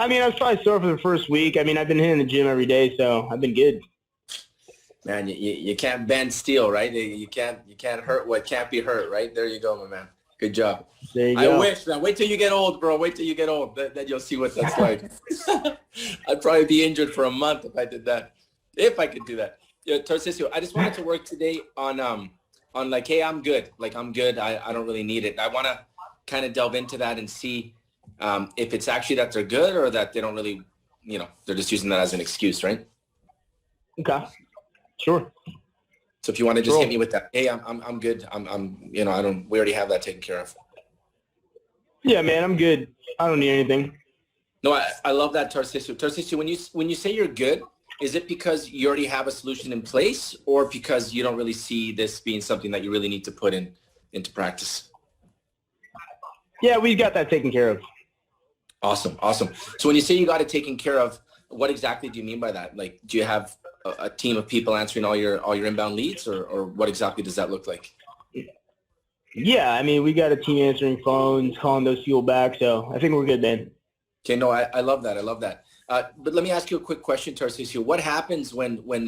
I mean, I was probably sore for the first week. I mean, I've been hitting the gym every day, so I've been good. Man, you can't bend steel, right? You can't hurt what can't be hurt, right? There you go, my man. Good job. There you I go. wish, man. Wait till you get old, bro. Wait till you get old. Then you'll see what that's like. I'd probably be injured for a month if I did that. If I could do that. Yeah, Tarcisio, I just wanted to work today on like, hey, I'm good. Like, I'm good. I don't really need it. I want to kind of delve into that and see if it's actually that they're good or that they don't really, they're just using that as an excuse, right? Okay. Sure. So if you want to just hit me with that, hey, I'm good. we already have that taken care of. Yeah, man, I'm good. I don't need anything. No, I love that, Tarcisio. Tarcisio, when you say you're good, is it because you already have a solution in place or because you don't really see this being something that you really need to put into practice? Yeah, we've got that taken care of. Awesome. So when you say you got it taken care of, what exactly do you mean by that? Like, do you have a team of people answering all your inbound leads or what exactly does that look like? Yeah, I mean, we got a team answering phones, calling those people back, so I think we're good, man. Okay, no, I love that. But let me ask you a quick question, Tarcisio. What happens when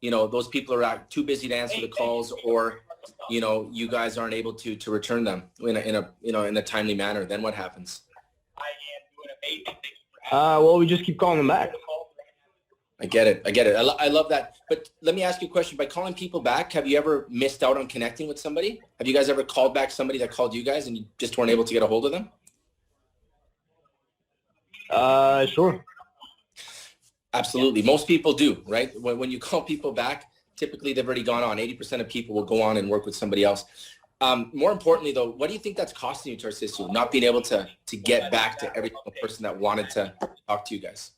those people are too busy to answer the calls or, you guys aren't able to return them in a timely manner? Then what happens? Well, we just keep calling them back. I get it. I love that. But let me ask you a question. By calling people back, have you ever missed out on connecting with somebody? Have you guys ever called back somebody that called you guys and you just weren't able to get a hold of them? Sure. Absolutely. Most people do, right? When you call people back, typically they've already gone on. 80% of people will go on and work with somebody else. More importantly, though, what do you think that's costing you, Tarcisio, not being able to get back to every single person that wanted to talk to you guys?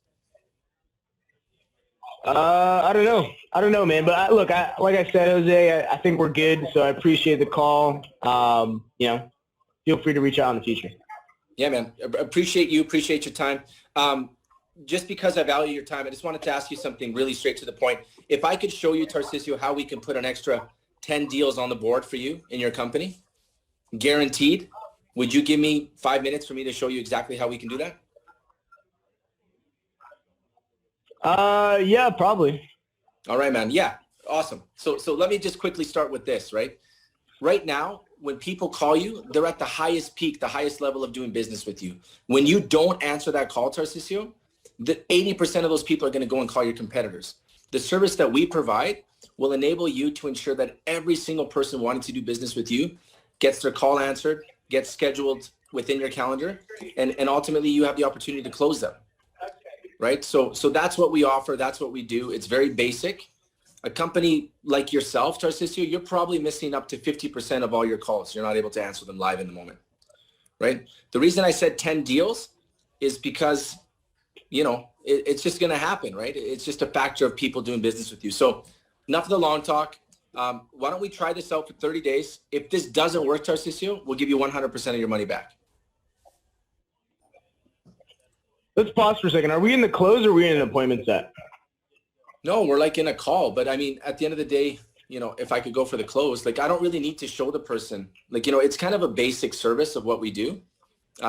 I don't know, man. But like I said, Jose, I think we're good. So I appreciate the call. Feel free to reach out in the future. Yeah, man. Appreciate your time. Just because I value your time, I just wanted to ask you something really straight to the point. If I could show you, Tarcisio, how we can put an extra 10 deals on the board for you in your company, guaranteed, would you give me 5 minutes for me to show you exactly how we can do that? Yeah, probably. All right, man. Yeah. Awesome. So let me just quickly start with this, right? Right now, when people call you, they're at the highest peak, the highest level of doing business with you. When you don't answer that call, Tarcisio, the 80% of those people are going to go and call your competitors. The service that we provide will enable you to ensure that every single person wanting to do business with you gets their call answered, gets scheduled within your calendar, and ultimately you have the opportunity to close them. Right? So that's what we offer. That's what we do. It's very basic. A company like yourself, Tarcisio, you're probably missing up to 50% of all your calls. You're not able to answer them live in the moment, right? The reason I said 10 deals is because, it's just going to happen, right? It's just a factor of people doing business with you. So enough of the long talk. Why don't we try this out for 30 days? If this doesn't work, Tarcisio, we'll give you 100% of your money back. Let's pause for a second. Are we in the close or are we in an appointment set? No, we're like in a call. But I mean, at the end of the day, if I could go for the close, like I don't really need to show the person. Like, it's kind of a basic service of what we do.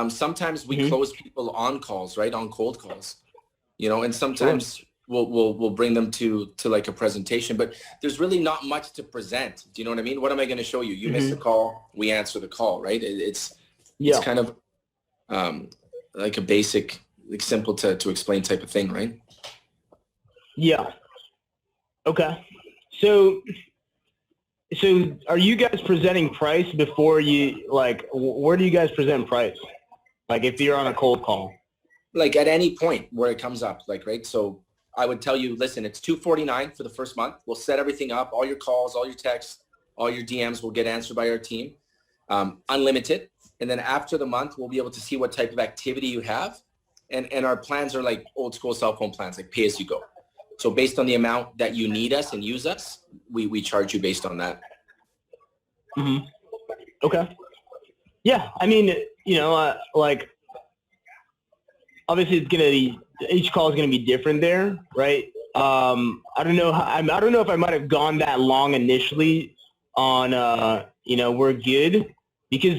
Sometimes we close people on calls, right? On cold calls, and sometimes we'll bring them to like a presentation, but there's really not much to present. Do you know what I mean? What am I going to show you? You miss the call, we answer the call, right? It's kind of like a basic, like simple to explain type of thing, right? Yeah. Okay. So are you guys presenting price before you, like, where do you guys present price? Like if you're on a cold call? Like at any point where it comes up, like, right? So I would tell you, listen, it's $249 for the first month. We'll set everything up. All your calls, all your texts, all your DMs will get answered by our team, unlimited. And then after the month, we'll be able to see what type of activity you have. And our plans are like old school cell phone plans, like pay as you go. So based on the amount that you need us and use us, we charge you based on that. Mm-hmm. Okay. Yeah. I mean, like obviously each call is going to be different there. Right. I don't know if I might've gone that long initially on, we're good because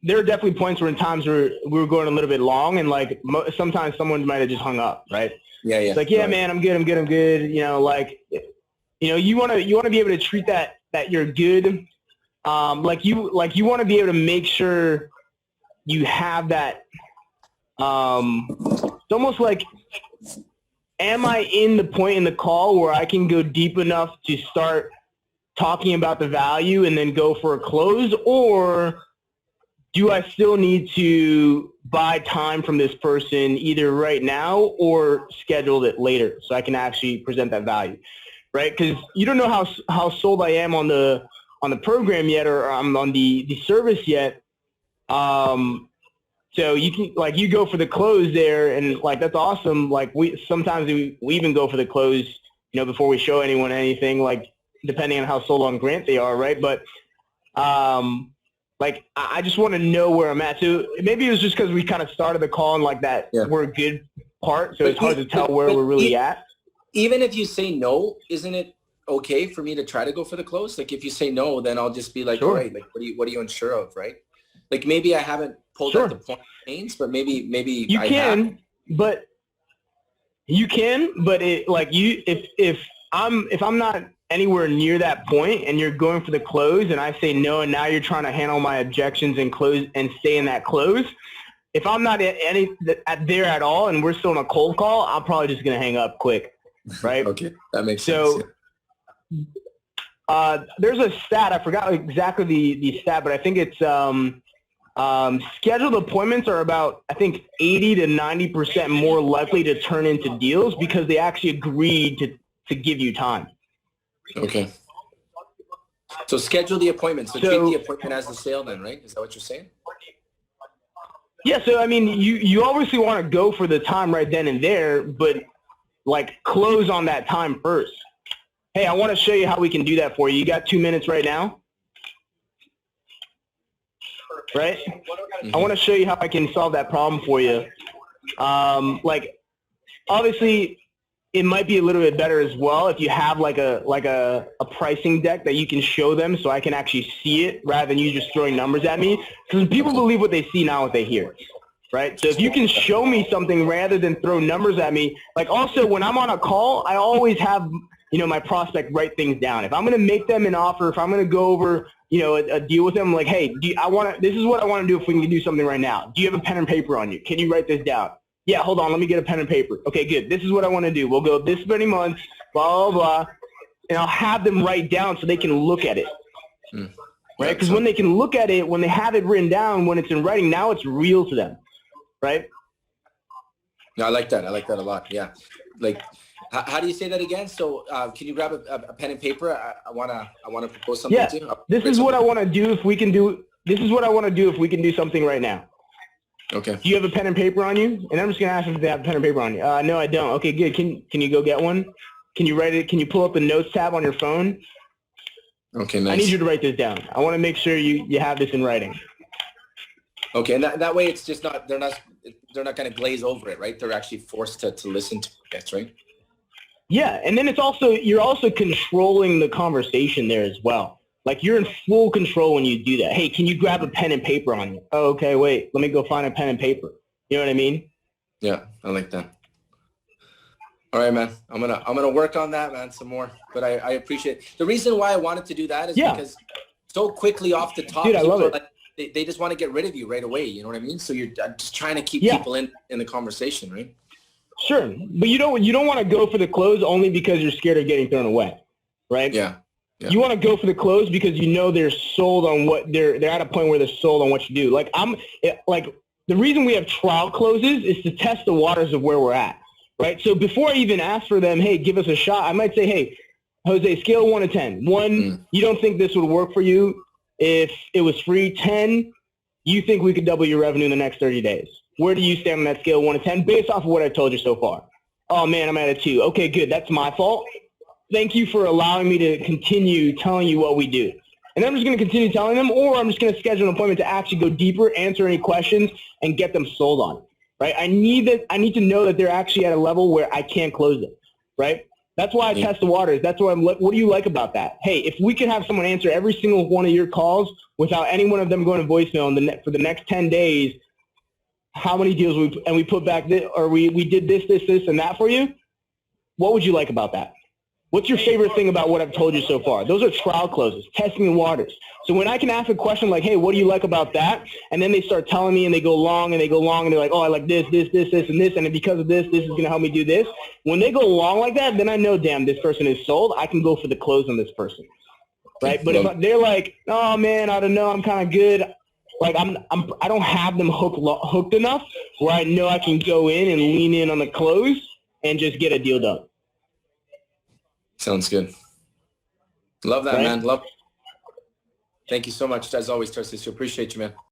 there are definitely points where in times where we were going a little bit long, and like sometimes someone might have just hung up, right? Yeah, yeah. It's like, yeah, right. man, I'm good. You know, like, you know, you want to be able to treat that you're good. Like you want to be able to make sure you have that. It's almost like, am I in the point in the call where I can go deep enough to start talking about the value and then go for a close, or do I still need to buy time from this person either right now or schedule it later so I can actually present that value, right? Because you don't know how sold I am on the program yet, or I'm on the service yet. So you can, like, you go for the close there, and like that's awesome. Like sometimes we even go for the close, you know, before we show anyone anything, like depending on how sold on Grant they are, right? But like I just want to know where I'm at. So maybe it was just because we kind of started the call in like that we're good part, so it's hard to tell where we're really at. Even if you say no, isn't it okay for me to try to go for the close? Like if you say no, then I'll just be like, all right, like what are you unsure of, right? Like maybe I haven't pulled out the point names, but maybe you can, but it, like, you if I'm not anywhere near that point and you're going for the close and I say no, and now you're trying to handle my objections and close and stay in that close, if I'm not there at all and we're still in a cold call, I'm probably just going to hang up quick, right? Okay, that makes sense. There's a stat, I forgot exactly the stat, but I think it's scheduled appointments are about, I think, 80 to 90% more likely to turn into deals because they actually agreed to give you time. Okay. So schedule the appointment. So treat the appointment as the sale then, right? Is that what you're saying? Yeah, so I mean, you obviously want to go for the time right then and there, but like close on that time first. Hey, I want to show you how we can do that for you. You got 2 minutes right now? Right? Mm-hmm. I want to show you how I can solve that problem for you. Like, obviously, it might be a little bit better as well if you have like a pricing deck that you can show them so I can actually see it rather than you just throwing numbers at me. Because people believe what they see, not what they hear. Right? So if you can show me something rather than throw numbers at me, like also when I'm on a call, I always have, you know, my prospect write things down. If I'm going to make them an offer, if I'm going to go over, you know, a deal with them, like, hey, this is what I want to do if we can do something right now. Do you have a pen and paper on you? Can you write this down? Yeah, hold on, let me get a pen and paper. Okay, good. This is what I want to do. We'll go this many months, blah, blah, blah. And I'll have them write down so they can look at it. Right? Because when they can look at it, when they have it written down, when it's in writing, now it's real to them. Right? No, I like that. I like that a lot. Yeah. Like, how do you say that again? So can you grab a pen and paper? I wanna propose something to you. This is what I want to do if we can do. This is what I want to do if we can do something right now. Okay. Do you have a pen and paper on you? And I'm just gonna ask if they have a pen and paper on you. No, I don't. Okay, good. Can you go get one? Can you write it? Can you pull up the notes tab on your phone? Okay, nice. I need you to write this down. I want to make sure you have this in writing. Okay, and that way it's just not they're not going to glaze over it, right? They're actually forced to listen to it, right? Yeah, and then you're also controlling the conversation there as well. Like you're in full control when you do that. Hey, can you grab a pen and paper on you? Oh, okay, wait, let me go find a pen and paper. You know what I mean? Yeah, I like that. All right, man. I'm gonna work on that, man, some more. But I appreciate it. The reason why I wanted to do that is because so quickly off the top, dude, I love it. Like, they just want to get rid of you right away. You know what I mean? So you're just trying to keep people in the conversation, right? Sure, but you don't want to go for the close only because you're scared of getting thrown away, right? Yeah. You want to go for the close because you know they're sold on what they're at a point where they're sold on what you do. Like the reason we have trial closes is to test the waters of where we're at, right? So before I even ask for them, hey, give us a shot, I might say, hey, Jose, scale 1 to 10. 1, you don't think this would work for you if it was free. 10, you think we could double your revenue in the next 30 days. Where do you stand on that scale 1 to 10 based off of what I told you so far? Oh, man, I'm at a 2. Okay, good. That's my fault. Thank you for allowing me to continue telling you what we do. And I'm just going to continue telling them, or I'm just going to schedule an appointment to actually go deeper, answer any questions, and get them sold on, right? I need to know that they're actually at a level where I can't close them, right? That's why I test the waters. That's why what do you like about that? Hey, if we could have someone answer every single one of your calls without any one of them going to voicemail for the next 10 days, how many deals we put back this, or we did this, and that for you, what would you like about that? What's your favorite thing about what I've told you so far? Those are trial closes, testing the waters. So when I can ask a question like, hey, what do you like about that? And then they start telling me and they go long and they're like, oh, I like this, and this, and because of this is going to help me do this. When they go long like that, then I know, damn, this person is sold. I can go for the close on this person, right? But if they're like, oh, man, I don't know, I'm kind of good. Like I don't have them hooked enough where I know I can go in and lean in on the close and just get a deal done. Sounds good. Love that, right? man. Love. Thank you so much, as always, Tarcisio. Appreciate you, man.